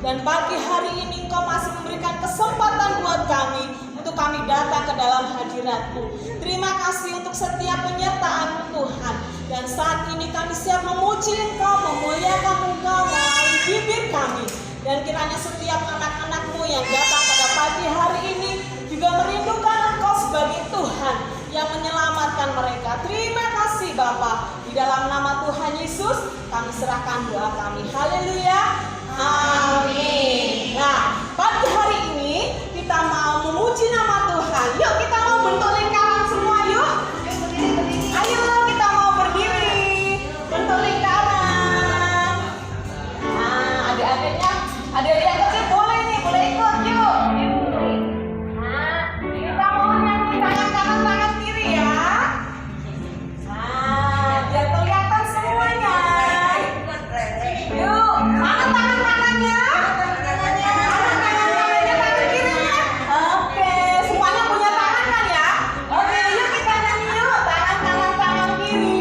Dan pagi hari ini Engkau masih memberikan kesempatan buat kami untuk kami datang ke dalam hadirat-Mu. Terima kasih untuk setiap penyertaan-Mu Tuhan. Dan saat ini kami siap memuji Engkau, memuliakan Engkau melalui bibir kami. Dan kiranya setiap anak-anak-Mu yang datang pada pagi hari ini juga merindukan Engkau sebagai Tuhan yang menyelamatkan mereka. Terima kasih Bapa. Di dalam nama Tuhan Yesus kami serahkan doa kami. Haleluya. Amin. Nah, pagi hari ini kita mau memuji nama Tuhan. Yuk kita mau bentuk lingkaran semua yuk. Ayo kita mau berdiri. Bentuk lingkaran. Nah, adik-adiknya, adik-adik kecil boleh nih, boleh ikut yuk. Nah, kita mau nyanyi tangan kanan tangan kiri ya. Nah, biar kelihatan semuanya. Yuk, mana tangan kanannya? Mana tangan kanannya, tangan kirinya? Oke, semuanya punya tangan kan ya? Oke, yuk kita nyanyi yuk. Tangan kanan tangan kiri.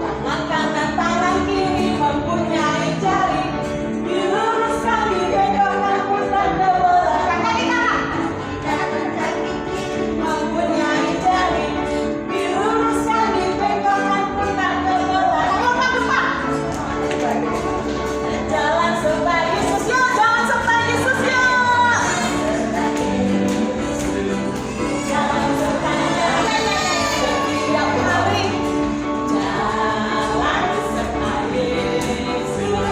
Tangan kanan tangan kiri mempunyai jari. Diluruskan, dibengkokkan, putar ke belakang. Kaki kanan. Mempunyai jari. Diluruskan, dibengkokkan, putar ke belakang. Lompat depan. Jalan serta Yesus yuk, jalan serta Yesus yuk. Jalan sertanya setiap hari. Jalan serta Yesus,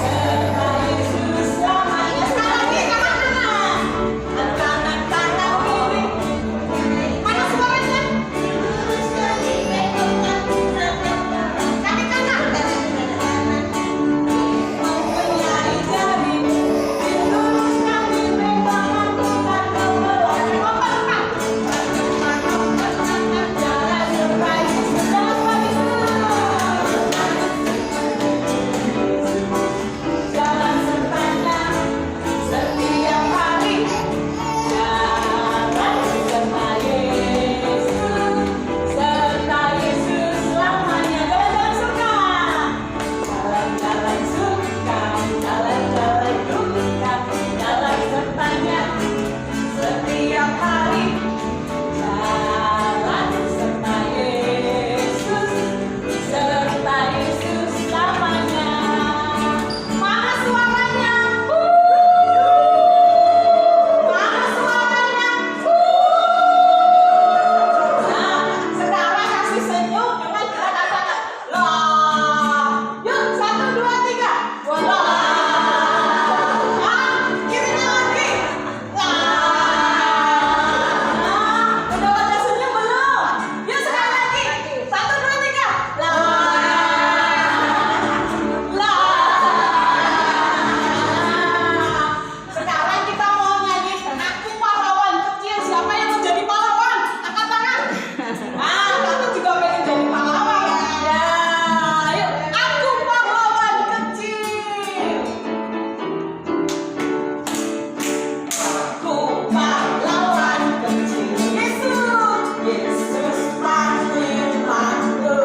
serta Yesus selamanya. Sekali lagi tangan kanan, tangan kiri. Mana suaranya? Kaki kanan. Mempunyai jari, diluruskan, dibengkokkan, putar ke belakang. Lompat depan. Jalan serta Yesus, jalan serta Yesus. Jalan sertanya setiap hari. Jalan serta Yesus, serta Yesus selamanya. Jalan-jalan suka. Jalan-jalan suka, jalan-jalan duka, jalan sertanya setiap hari. Jalan serta Yesus, serta Yesus selamanya. Mana suaranya? Mana suaranya? Nah, sekarang kasih senyum dengan gerakan tangan. Lah, yuk 1, 2, 3. Lah. Kirinya lagi. Lah. Udah pada senyum belum? Yuk sekali lagi. 1, 2, 3. Lah. Lah. Sekarang kita mau nyanyi Aku Pahlawan Kecil. Siapa yang mau jadi pahlawan? Angkat tangan. Aku juga pengen jadi pahlawan. Ya, yuk. Aku pahlawan kecil. Aku pahlawan kecil. Yesus, Yesus panglima-Ku.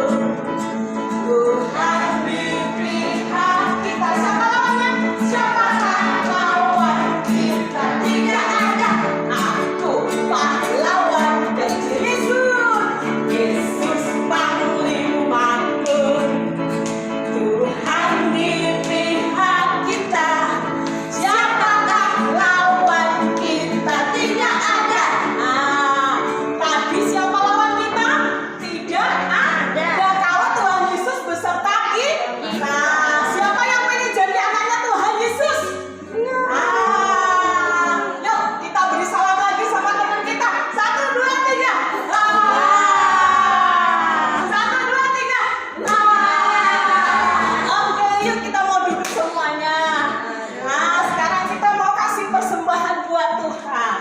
Tuhan di pihak kita. Siapa lawannya? Siapakah lawan kita? Tidak ada. Aku pahlawan kecil. Yesus, Yesus panglima-Ku. Tuhan di pihak kita. Siapakah lawan kita? Tidak ada. Tadi siapa lawan kita? Tidak ada. Kalau Tuhan Yesus beserta kita. Siapa yang pengen jadi anaknya Tuhan Yesus? Yuk kita beri salam lagi sama teman kita. 1, 2, 3. 1, 2, 3. Oke, yuk kita mau duduk semuanya. Nah, sekarang kita mau kasih persembahan buat Tuhan.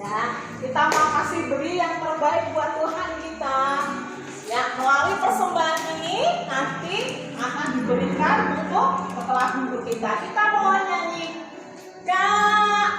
Ya, kita mau kasih beri yang terbaik buat Tuhan kita. Ya, melalui persembahan ini nanti akan diberikan untuk setelah minggu kita. Kita mau nyanyi KASIK.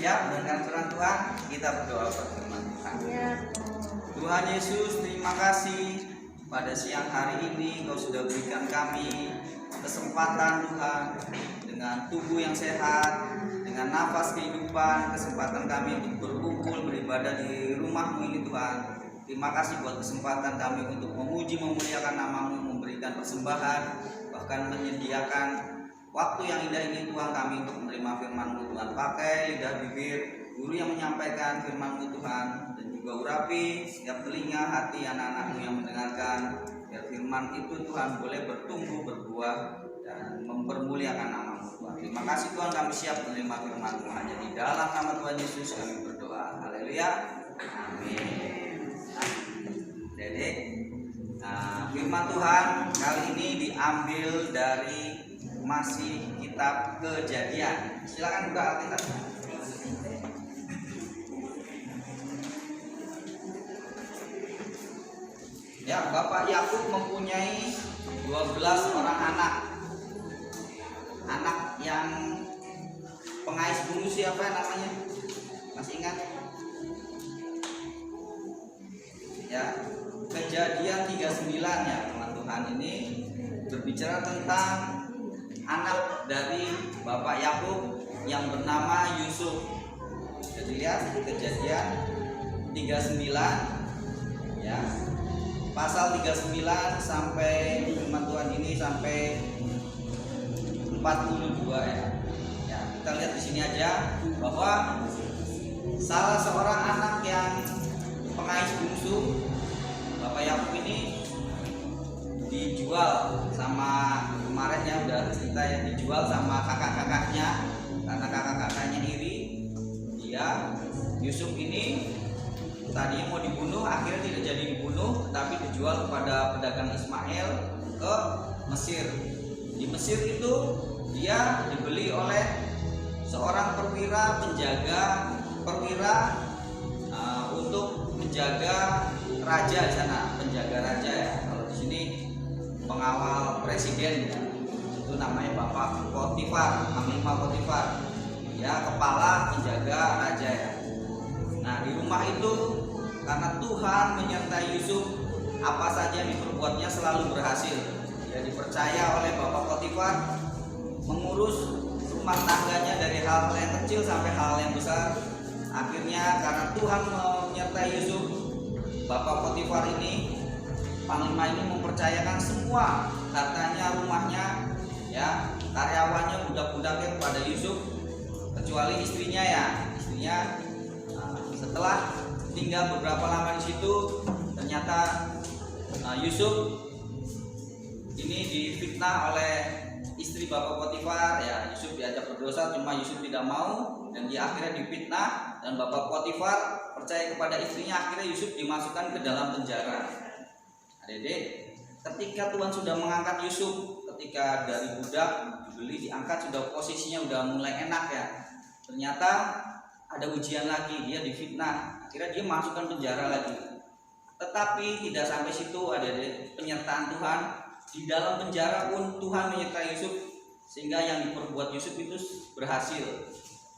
Siap dengan firman Tuhan? Kita berdoa pada firman Tuhan. Tuhan Yesus, terima kasih pada siang hari ini Kau sudah berikan kami kesempatan Tuhan, dengan tubuh yang sehat, dengan nafas kehidupan, kesempatan kami untuk berkumpul beribadah di rumah-Mu ini Tuhan. Terima kasih buat kesempatan kami untuk memuji memuliakan nama-Mu, memberikan persembahan, bahkan menyediakan waktu yang indah ini Tuhan kami untuk menerima firman-Mu Tuhan. Pakai lidah bibir guru yang menyampaikan firman-Mu Tuhan, dan juga urapi setiap telinga hati anak-anak-Mu yang mendengarkan, biar firman itu Tuhan boleh bertumbuh, berbuah, dan mempermuliakan nama-Mu Tuhan. Terima kasih Tuhan, kami siap menerima firman-Mu. Hanya di dalam nama Tuhan Yesus kami berdoa. Haleluya. Amin. Dedek, firman Tuhan kali ini diambil dari masih kitab Kejadian. Silakan buka Alkitab. Ya, Bapak Yakub mempunyai 12 orang anak. Anak yang pengais bumi siapa namanya? Masih ingat? Ya, Kejadian 39 ya, teman Tuhan, ini berbicara tentang anak dari Bapak Yakub yang bernama Yusuf. Jadi lihat Kejadian 39 ya. Pasal 39 sampai firman Tuhan ini sampai 42 ya. Ya, kita lihat di sini aja bahwa salah seorang anak yang pengais bungsu Bapak Yakub ini dijual sama, kemarin ya udah cerita ya, dijual sama kakak-kakaknya karena kakak-kakaknya iri. Dia Yusuf ini tadinya mau dibunuh, akhirnya tidak jadi dibunuh, tetapi dijual kepada pedagang Ismail ke Mesir. Di Mesir itu dia dibeli oleh seorang perwira untuk menjaga raja di sana, penjaga raja ya. Kalau di sini pengawal presiden ya. Itu namanya Bapak Potifar, Panglima Potifar. Ya, kepala penjaga raja ya. Nah, di rumah itu karena Tuhan menyertai Yusuf, apa saja yang diperbuatnya selalu berhasil. Dia dipercaya oleh Bapak Potifar mengurus rumah tangganya dari hal yang kecil sampai hal yang besar. Akhirnya karena Tuhan menyertai Yusuf, Bapak Potifar ini, panglima ini mempercayakan semua hartanya, rumahnya, ya, karyawannya, budak-budaknya kepada Yusuf, kecuali istrinya ya. Istrinya setelah tinggal beberapa lama di situ, ternyata Yusuf ini difitnah oleh istri Bapak Potifar ya. Yusuf diajak berdosa, cuma Yusuf tidak mau, dan dia akhirnya difitnah, dan Bapak Potifar percaya kepada istrinya. Akhirnya Yusuf dimasukkan ke dalam penjara. Adik-adik, ketika Tuhan sudah mengangkat Yusuf, ketika dari budak dibeli, diangkat, sudah posisinya udah mulai enak ya, ternyata ada ujian lagi, dia difitnah, akhirnya dia masukkan penjara lagi. Tetapi tidak sampai situ, ada penyertaan Tuhan. Di dalam penjara pun Tuhan menyertai Yusuf, sehingga yang diperbuat Yusuf itu berhasil.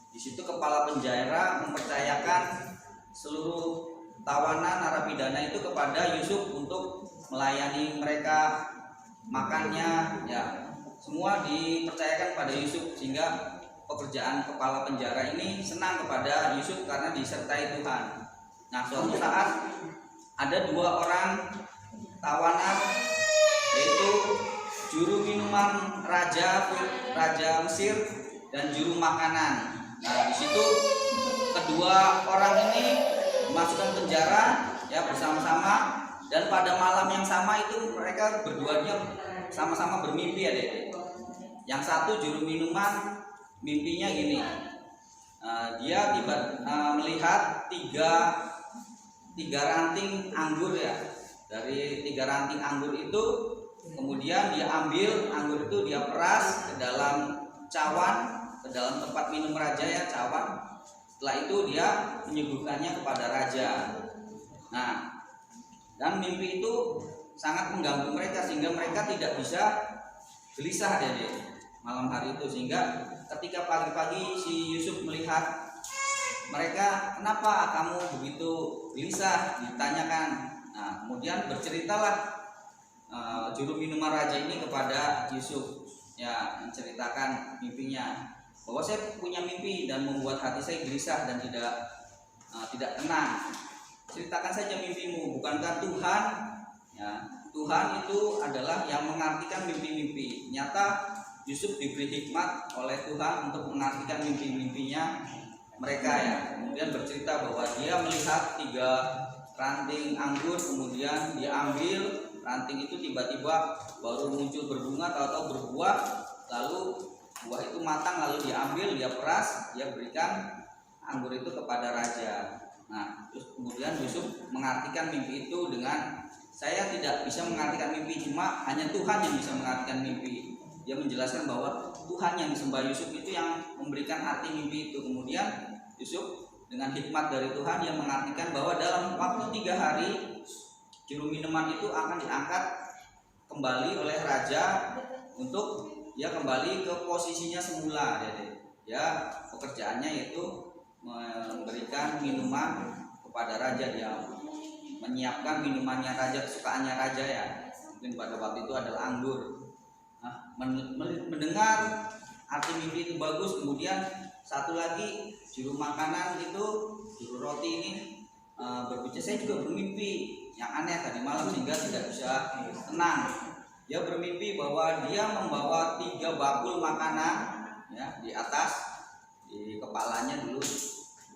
Di situ kepala penjara mempercayakan seluruh tawanan narapidana itu kepada Yusuf untuk melayani mereka, makannya ya, semua dipercayakan pada Yusuf, sehingga pekerjaan kepala penjara ini senang kepada Yusuf karena disertai Tuhan. Nah, suatu saat ada 2 orang tawanan, yaitu juru minuman raja Mesir dan juru makanan. Nah, di situ kedua orang ini dimasukkan penjara ya bersama-sama, dan pada malam yang sama itu mereka berduanya sama-sama bermimpi ya, Dek. Yang satu juru minuman mimpinya gini, dia melihat tiga ranting anggur ya. Dari 3 ranting anggur itu kemudian dia ambil anggur itu, dia peras ke dalam cawan, ke dalam tempat minum raja ya, cawan. Setelah itu dia menyuguhkannya kepada raja. Nah, dan mimpi itu sangat mengganggu mereka, sehingga mereka tidak bisa gelisah malam hari itu. Sehingga ketika pagi-pagi si Yusuf melihat mereka, kenapa kamu begitu gelisah, ditanyakan. Nah, kemudian berceritalah juru minuman raja ini kepada Yusuf, ya, menceritakan mimpinya, bahwa saya punya mimpi dan membuat hati saya gelisah dan tidak tenang. Ceritakan saja mimpimu, bukankah Tuhan, ya, Tuhan itu adalah yang mengartikan mimpi-mimpi. Nyata Yusuf diberi hikmat oleh Tuhan untuk mengartikan mimpi-mimpinya mereka, ya. Kemudian bercerita bahwa dia melihat 3 ranting anggur, kemudian dia ambil ranting itu, tiba-tiba baru muncul berbunga atau berbuah, lalu buah itu matang, lalu diambil, dia peras, dia berikan anggur itu kepada raja. Nah, terus kemudian Yusuf mengartikan mimpi itu dengan, saya tidak bisa mengartikan mimpi, cuma hanya Tuhan yang bisa mengartikan mimpi. Dia menjelaskan bahwa Tuhan yang disembah Yusuf itu yang memberikan arti mimpi itu. Kemudian Yusuf dengan hikmat dari Tuhan yang mengartikan bahwa dalam waktu 3 hari juru minuman itu akan diangkat kembali oleh raja untuk dia kembali ke posisinya semula. Jadi ya, pekerjaannya yaitu memberikan minuman kepada raja, dia menyiapkan minumannya raja, kesukaannya raja, ya. Mungkin pada waktu itu adalah anggur. Nah, mendengar arti mimpi itu bagus. Kemudian satu lagi juru makanan itu, juru roti ini berbicara, saya juga bermimpi yang aneh tadi malam sehingga tidak bisa tenang. Dia bermimpi bahwa dia membawa 3 bakul makanan, ya, di atas, di kepalanya dulu.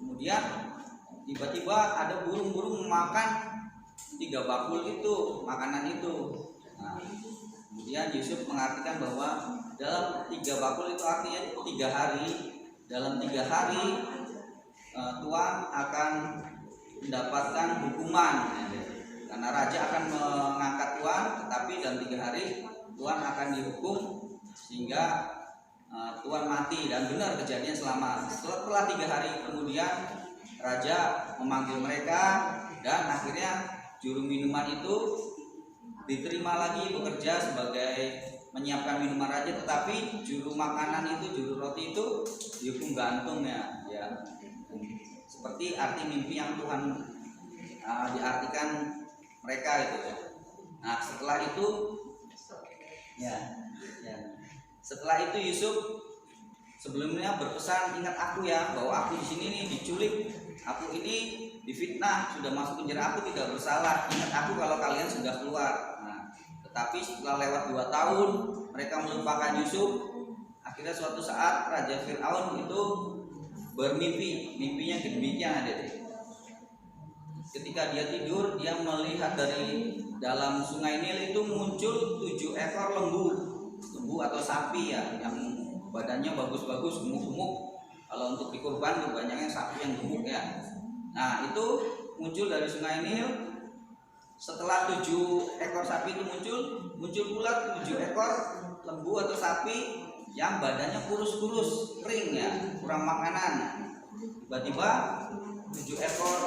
Kemudian tiba-tiba ada burung-burung memakan 3 bakul itu, makanan itu. Nah, kemudian Yusuf mengartikan bahwa dalam 3 bakul itu artinya 3 hari. Dalam 3 hari Tuhan akan mendapatkan hukuman, karena raja akan mengangkat Tuhan, tetapi dalam 3 hari Tuhan akan dihukum sehingga Tuhan mati. Dan benar kejadian setelah 3 hari kemudian raja memanggil mereka, dan akhirnya juru minuman itu diterima lagi bekerja sebagai menyiapkan minuman raja, tetapi juru makanan itu, juru roti itu dihukum gantung, ya. Seperti arti mimpi yang Tuhan diartikan mereka itu, ya. Nah, setelah itu setelah itu Yusuf sebelumnya berpesan, ingat aku ya, bahwa aku di sini nih diculik, aku ini difitnah, sudah masuk penjara, aku tidak bersalah, ingat aku kalau kalian sudah keluar. Nah, tetapi setelah lewat 2 tahun mereka melupakan Yusuf. Akhirnya suatu saat Raja Fir'aun itu bermimpi, mimpinya demikian, adik. Ketika dia tidur, dia melihat dari dalam sungai Nil itu muncul 7 ekor lembu atau sapi, ya, yang badannya bagus-bagus, gemuk-gemuk. Kalau untuk dikurban banyaknya sapi yang gemuk, ya. Nah, itu muncul dari sungai Nil. Setelah 7 ekor sapi itu muncul pula 7 ekor lembu atau sapi yang badannya kurus-kurus, kering, ya, kurang makanan. Tiba-tiba 7 ekor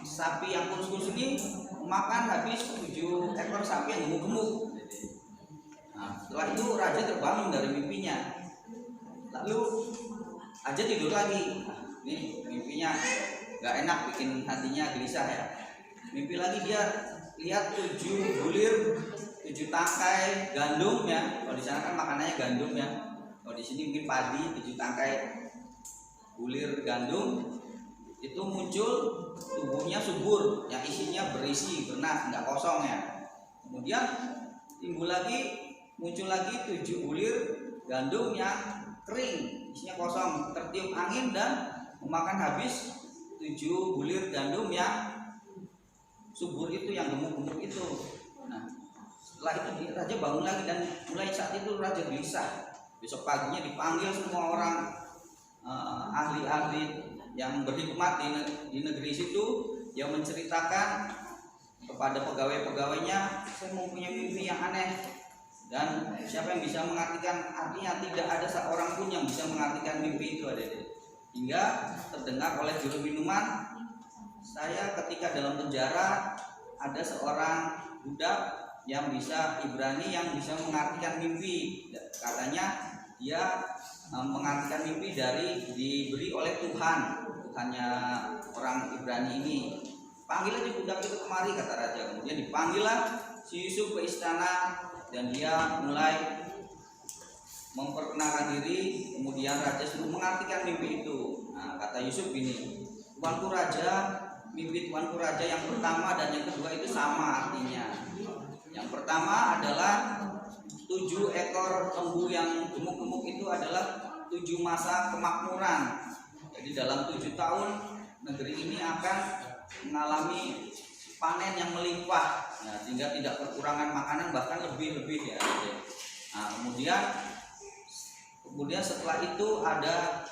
sapi yang kurus-kurus ini makan habis 7 ekor sapi yang gemuk-gemuk. Nah, setelah itu raja terbangun dari mimpinya. Lalu raja tidur lagi. Ini mimpinya gak enak, bikin hatinya gelisah, ya. Mimpi lagi dia lihat 7 bulir, 7 tangkai gandum, ya. Kalau di sana kan makanannya gandum, ya. Kalau di sini mungkin padi. 7 tangkai bulir gandum itu muncul, tubuhnya subur, yang isinya berisi, benar, nggak kosong, ya. Kemudian muncul lagi 7 bulir gandum yang kering, isinya kosong, tertiup angin dan memakan habis 7 bulir gandum yang subur itu, yang gemuk-gemuk itu. Nah, setelah itu raja bangun lagi, dan mulai saat itu raja gelisah. Besok paginya dipanggil semua orang, ahli-ahli yang berhikmat di negeri situ, yang menceritakan kepada pegawai-pegawainya, saya mempunyai mimpi yang aneh, dan siapa yang bisa mengartikan artinya? Tidak ada seorang pun yang bisa mengartikan mimpi itu, adik-adik. Hingga terdengar oleh juru minuman, saya ketika dalam penjara ada seorang budak yang bisa Ibrani yang bisa mengartikan mimpi. Katanya dia mengartikan mimpi diberi oleh Tuhan hanya orang Ibrani ini. Panggil aja budak itu kemari, kata raja. Kemudian dipanggillah si Yusuf ke istana dan dia mulai memperkenalkan diri. Kemudian raja suruh mengartikan mimpi itu. Nah, kata Yusuf gini, tuanku raja, mimpi tuanku raja yang pertama dan yang kedua itu sama artinya. Yang pertama adalah 7 ekor lembu yang gemuk-gemuk itu adalah 7 masa kemakmuran. Jadi dalam 7 tahun negeri ini akan mengalami panen yang melimpah, sehingga tidak kekurangan makanan, bahkan lebih ya. Nah, kemudian setelah itu ada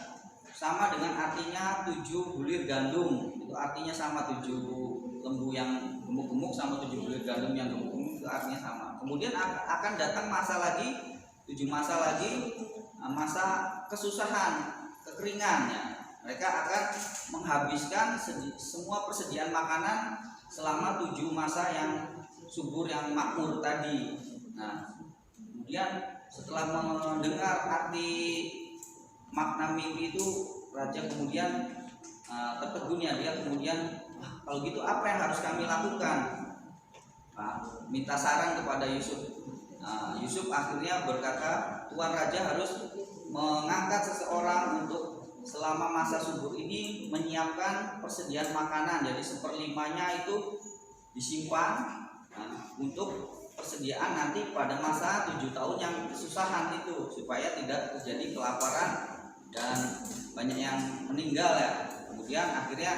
sama dengan artinya 7 bulir gandum. Itu artinya sama, 7 lembu yang gemuk-gemuk sama 7 bulir gandum yang gemuk-gemuk, itu artinya sama. Kemudian akan datang masa lagi, 7 masa lagi, masa kesusahan, kekeringan ya. Mereka akan menghabiskan semua persediaan makanan selama 7 masa yang subur, yang makmur tadi. Nah, kemudian setelah mendengar arti makna mimpi itu, raja kemudian tertegun ya. Dia kemudian, kalau gitu apa yang harus kami lakukan? Minta saran kepada Yusuf. Yusuf akhirnya berkata, tuan raja harus mengangkat seseorang untuk selama masa subur ini menyiapkan persediaan makanan. Jadi 1/5-nya itu disimpan untuk persediaan nanti pada masa 7 tahun yang kesusahan itu, supaya tidak terjadi kelaparan dan banyak yang meninggal ya. Kemudian akhirnya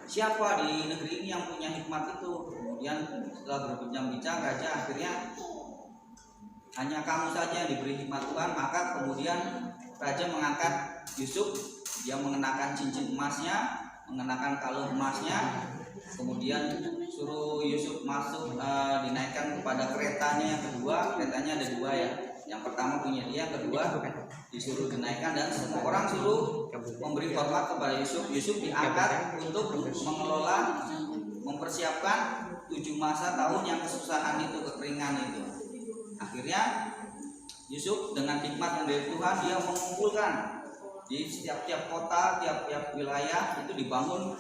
siapa di negeri ini yang punya hikmat itu? Kemudian setelah berbincang-bincang, raja akhirnya, hanya kamu saja yang diberi hikmat Tuhan. Maka kemudian raja mengangkat Yusuf. Dia mengenakan cincin emasnya, mengenakan kalung emasnya, kemudian suruh Yusuf masuk, dinaikkan kepada keretanya yang kedua. Keretanya ada 2 ya. Yang pertama punya dia, yang kedua disuruh dinaikkan, dan semua orang suruh memberi hormat kepada Yusuf. Yusuf diangkat untuk mengelola, mempersiapkan 7 masa tahun yang kesusahan itu, kekeringan itu. Akhirnya Yusuf dengan hikmat yang dari Tuhan, dia mengumpulkan di setiap kota, tiap wilayah itu dibangun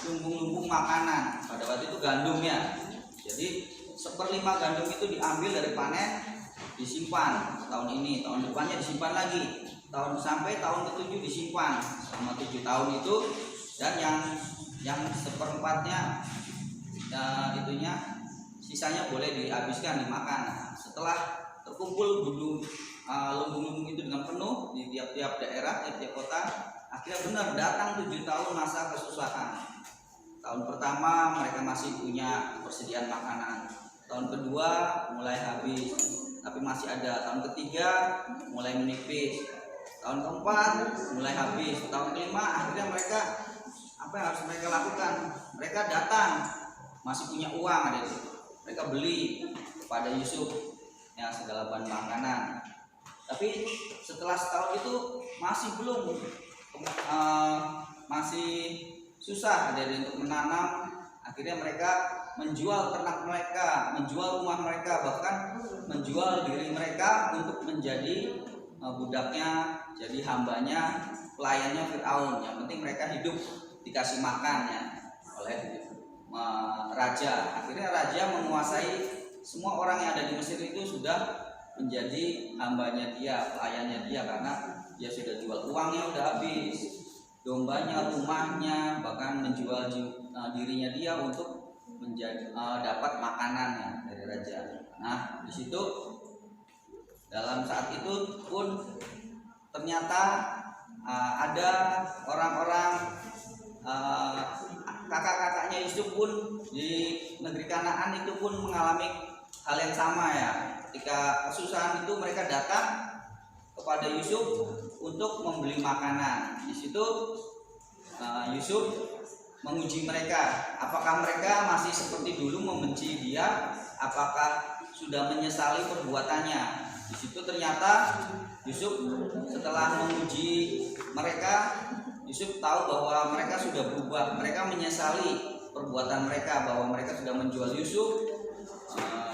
lumbung-lumbung makanan. Pada waktu itu gandum ya. Jadi 1/5 gandum itu diambil dari panen, disimpan tahun ini, tahun depannya disimpan lagi, sampai tahun ke-7 disimpan selama 7 tahun itu. Dan yang 1/4-nya itunya sisanya boleh dihabiskan, dimakan. Setelah terkumpul lumbung-lumbung itu dengan penuh di tiap-tiap daerah, tiap-tiap kota, akhirnya benar datang 7 tahun masa kesusahan. Tahun pertama mereka masih punya persediaan makanan, tahun kedua mulai habis tapi masih ada, tahun ketiga mulai menipis, tahun keempat mulai habis, tahun kelima akhirnya mereka, apa yang harus mereka lakukan? Mereka datang, masih punya uang ada di situ, mereka beli kepada Yusuf ya segala bahan makanan. Tapi setelah setahun itu masih belum, masih susah dari untuk menanam. Akhirnya mereka menjual ternak mereka, menjual rumah mereka, bahkan menjual diri mereka untuk menjadi budaknya, jadi hambanya, pelayannya Fir'aun. Yang penting mereka hidup dikasih makan ya oleh raja. Akhirnya raja menguasai semua orang yang ada di Mesir itu, sudah menjadi hambanya dia, pelayannya dia, karena dia sudah jual uangnya udah habis, dombanya, rumahnya, bahkan menjual dirinya dia untuk menjadi dapat makanannya dari raja. Nah, di situ dalam saat itu pun ternyata ada orang-orang kakak-kakaknya Yusuf pun di negeri Kanaan itu pun mengalami hal yang sama ya. Ketika kesusahan itu mereka datang kepada Yusuf untuk membeli makanan. Di situ Yusuf menguji mereka, apakah mereka masih seperti dulu membenci dia, apakah sudah menyesali perbuatannya. Di situ ternyata Yusuf setelah menguji mereka, Yusuf tahu bahwa mereka sudah berubah, mereka menyesali perbuatan mereka, bahwa mereka sudah menjual Yusuf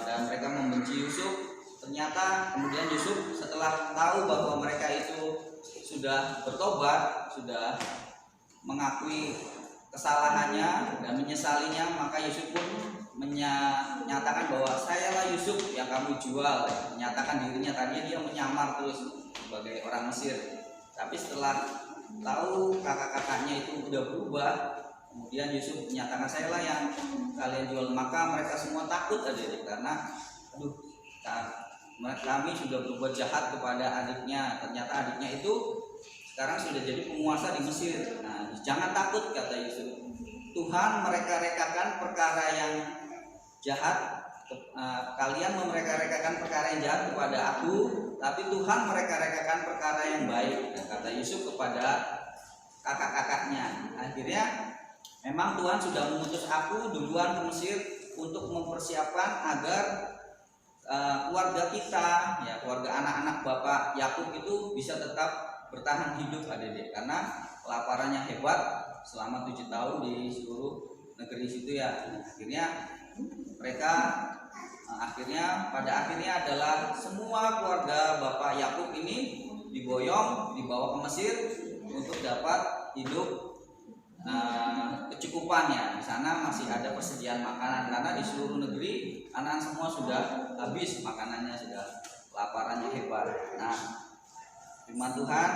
dan mereka membenci Yusuf. Ternyata kemudian Yusuf setelah tahu bahwa mereka itu sudah bertobat, sudah mengakui kesalahannya dan menyesalinya, maka Yusuf pun menyatakan bahwa sayalah Yusuf yang kamu jual. Menyatakan dirinya, tadinya dia menyamar terus sebagai orang Mesir, tapi setelah tahu kakak-kakaknya itu udah berubah, kemudian Yusuf menyatakan sayalah yang kalian jual. Maka mereka semua takut adik-adik, karena kami sudah berbuat jahat kepada adiknya. Ternyata adiknya itu sekarang sudah jadi penguasa di Mesir. Nah, jangan takut, kata Yusuf. Tuhan mereka-rekakan perkara yang jahat, kalian mereka-rekakan perkara yang jahat kepada aku, tapi Tuhan mereka-rekakan perkara yang baik. Dan kata Yusuf kepada kakak-kakaknya, akhirnya memang Tuhan sudah mengutus aku duluan ke Mesir untuk mempersiapkan agar keluarga kita, ya keluarga anak-anak Bapak Yakub itu bisa tetap bertahan hidup adik-adik, karena kelaparannya hebat selama 7 tahun di seluruh negeri situ ya. Pada akhirnya adalah semua keluarga Bapak Yakub ini diboyong, dibawa ke Mesir untuk dapat hidup kecukupannya. Di sana masih ada persediaan makanan, karena di seluruh negeri anak-anak semua sudah habis makanannya, sudah kelaparannya hebat. Nah, firman Tuhan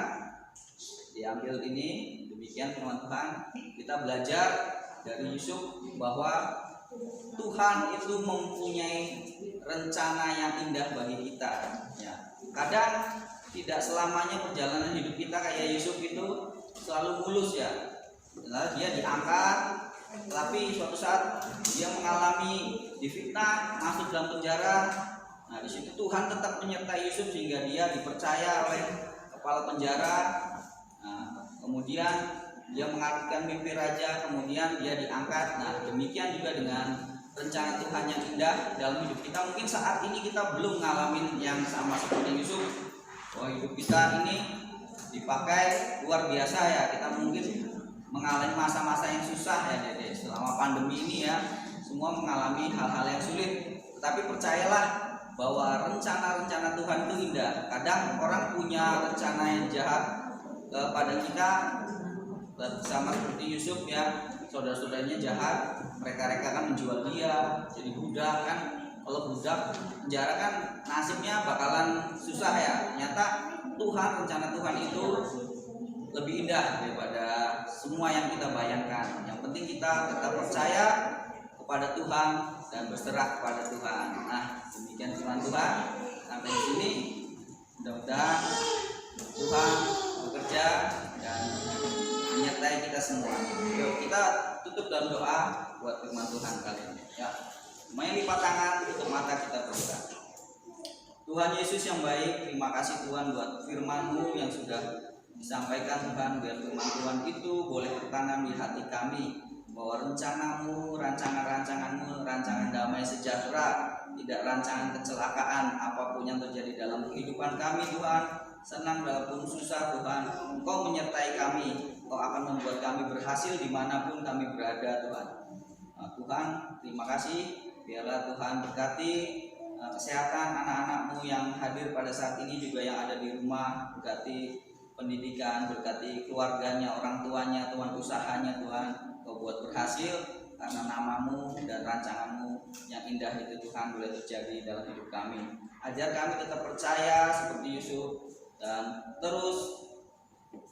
diambil ini, demikian firman Tuhan. Kita belajar dari Yusuf bahwa Tuhan itu mempunyai rencana yang indah bagi kita. Ya, kadang tidak selamanya perjalanan hidup kita kayak Yusuf itu selalu mulus ya. Nah, dia diangkat, tapi suatu saat dia mengalami difitnah, masuk dalam penjara. Nah, di situ Tuhan tetap menyertai Yusuf sehingga dia dipercaya oleh kepala penjara. Nah, kemudian dia mengartikan mimpi raja, kemudian dia diangkat. Nah, demikian juga dengan rencana Tuhan yang indah dalam hidup kita. Mungkin saat ini kita belum ngalamin yang sama seperti Yusuf. Oh, hidup kita ini dipakai luar biasa ya. Kita mungkin mengalami masa-masa yang susah ya, Dede. Selama pandemi ini ya, semua mengalami hal-hal yang sulit. Tetapi percayalah bahwa rencana-rencana Tuhan itu indah. Kadang orang punya rencana yang jahat kepada kita, sama seperti Yusuf ya, saudara-saudaranya jahat, mereka kan menjual dia jadi budak kan. Kalau budak penjara kan nasibnya bakalan susah ya. Ternyata Tuhan, rencana Tuhan itu lebih indah daripada semua yang kita bayangkan. Yang penting kita tetap percaya kepada Tuhan dan berserah kepada Tuhan. Nah, demikian firman Tuhan. Sampai di sini, mudah-mudahan Tuhan bekerja dan menyertai kita semua. Yuk kita tutup dalam doa buat firman Tuhan kali ini. Ya, main lipat tangan, tutup mata, kita berdoa. Tuhan Yesus yang baik, terima kasih Tuhan buat firman-Mu yang sudah disampaikan Tuhan. Biar firman Tuhan itu boleh tertanam di hati kami, bahwa rencana-Mu, rancangan-rancangan-Mu, rancangan damai sejahtera, tidak rancangan kecelakaan apapun yang terjadi dalam kehidupan kami Tuhan. Senang walaupun susah Tuhan, Engkau menyertai kami. Engkau akan membuat kami berhasil dimanapun kami berada Tuhan. Nah, Tuhan, terima kasih. Biarlah Tuhan berkati kesehatan anak-anak-Mu yang hadir pada saat ini, juga yang ada di rumah. Berkati pendidikan, berkati keluarganya, orang tuanya, Tuhan, usahanya Tuhan. Engkau buat berhasil karena nama-Mu dan rancangan-Mu yang indah itu Tuhan boleh terjadi dalam hidup kami. Ajar kami tetap percaya seperti Yusuf, dan terus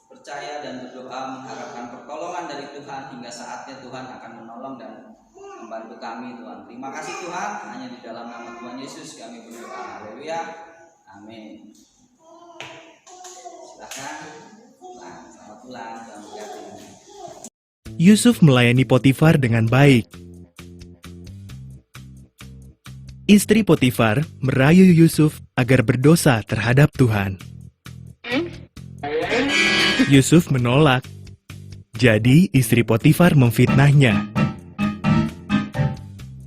percaya dan berdoa mengharapkan pertolongan dari Tuhan hingga saatnya Tuhan akan menolong dan membantu kami Tuhan. Terima kasih Tuhan, hanya di dalam nama Tuhan Yesus kami berdoa. Haleluya. Amin. Silakan. Nah, selamat pulang, Tuhan berkati. Yusuf melayani Potifar dengan baik. Istri Potifar merayu Yusuf agar berdosa terhadap Tuhan. Yusuf menolak. Jadi istri Potifar memfitnahnya.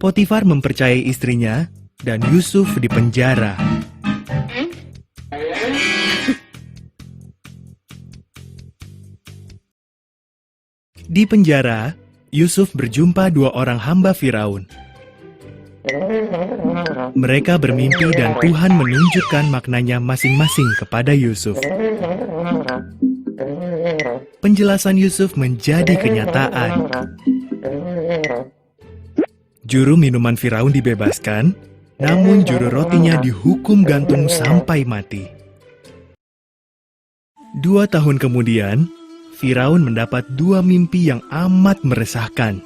Potifar mempercayai istrinya dan Yusuf dipenjara. Di penjara, Yusuf berjumpa 2 orang hamba Firaun. Mereka bermimpi dan Tuhan menunjukkan maknanya masing-masing kepada Yusuf. penjelasan Yusuf menjadi kenyataan. Juru minuman Firaun dibebaskan, namun juru rotinya dihukum gantung sampai mati. 2 tahun kemudian, Firaun mendapat 2 mimpi yang amat meresahkan.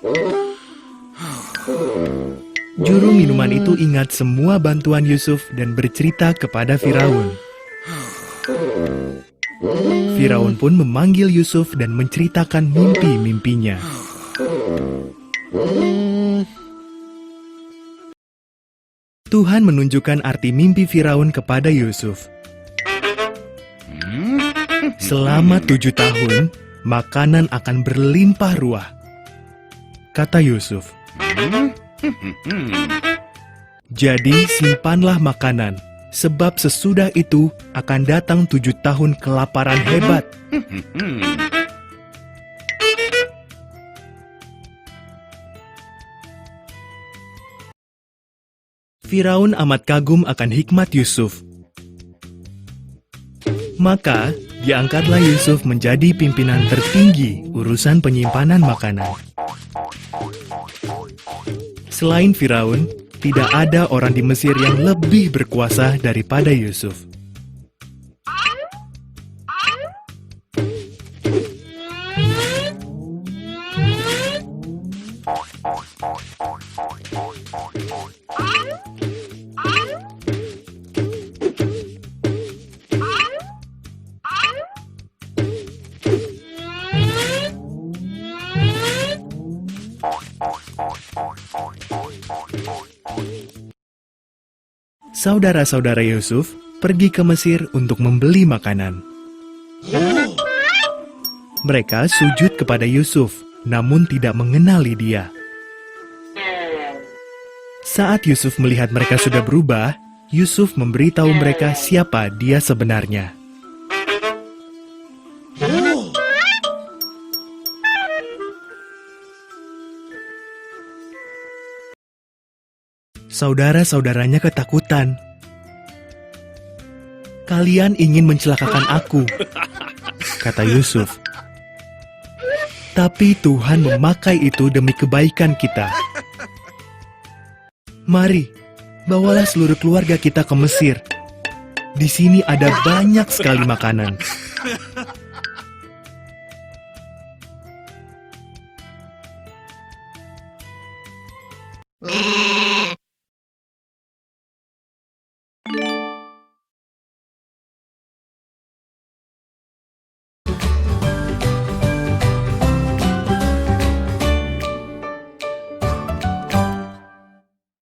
Juru minuman itu ingat semua bantuan Yusuf dan bercerita kepada Firaun. Firaun pun memanggil Yusuf dan menceritakan mimpi-mimpinya. Tuhan menunjukkan arti mimpi Firaun kepada Yusuf. Selama 7 tahun, makanan akan berlimpah ruah, kata Yusuf. Jadi simpanlah makanan, sebab sesudah itu akan datang 7 tahun kelaparan hebat. Firaun amat kagum akan hikmat Yusuf. Maka, diangkatlah Yusuf menjadi pimpinan tertinggi urusan penyimpanan makanan. Selain Firaun, tidak ada orang di Mesir yang lebih berkuasa daripada Yusuf. Saudara-saudara Yusuf pergi ke Mesir untuk membeli makanan. Mereka sujud kepada Yusuf, namun tidak mengenali dia. Saat Yusuf melihat mereka sudah berubah, Yusuf memberitahu mereka siapa dia sebenarnya. Saudara-saudaranya ketakutan. "Kalian ingin mencelakakan aku," kata Yusuf. "Tapi Tuhan memakai itu demi kebaikan kita. Mari, bawalah seluruh keluarga kita ke Mesir. Di sini ada banyak sekali makanan."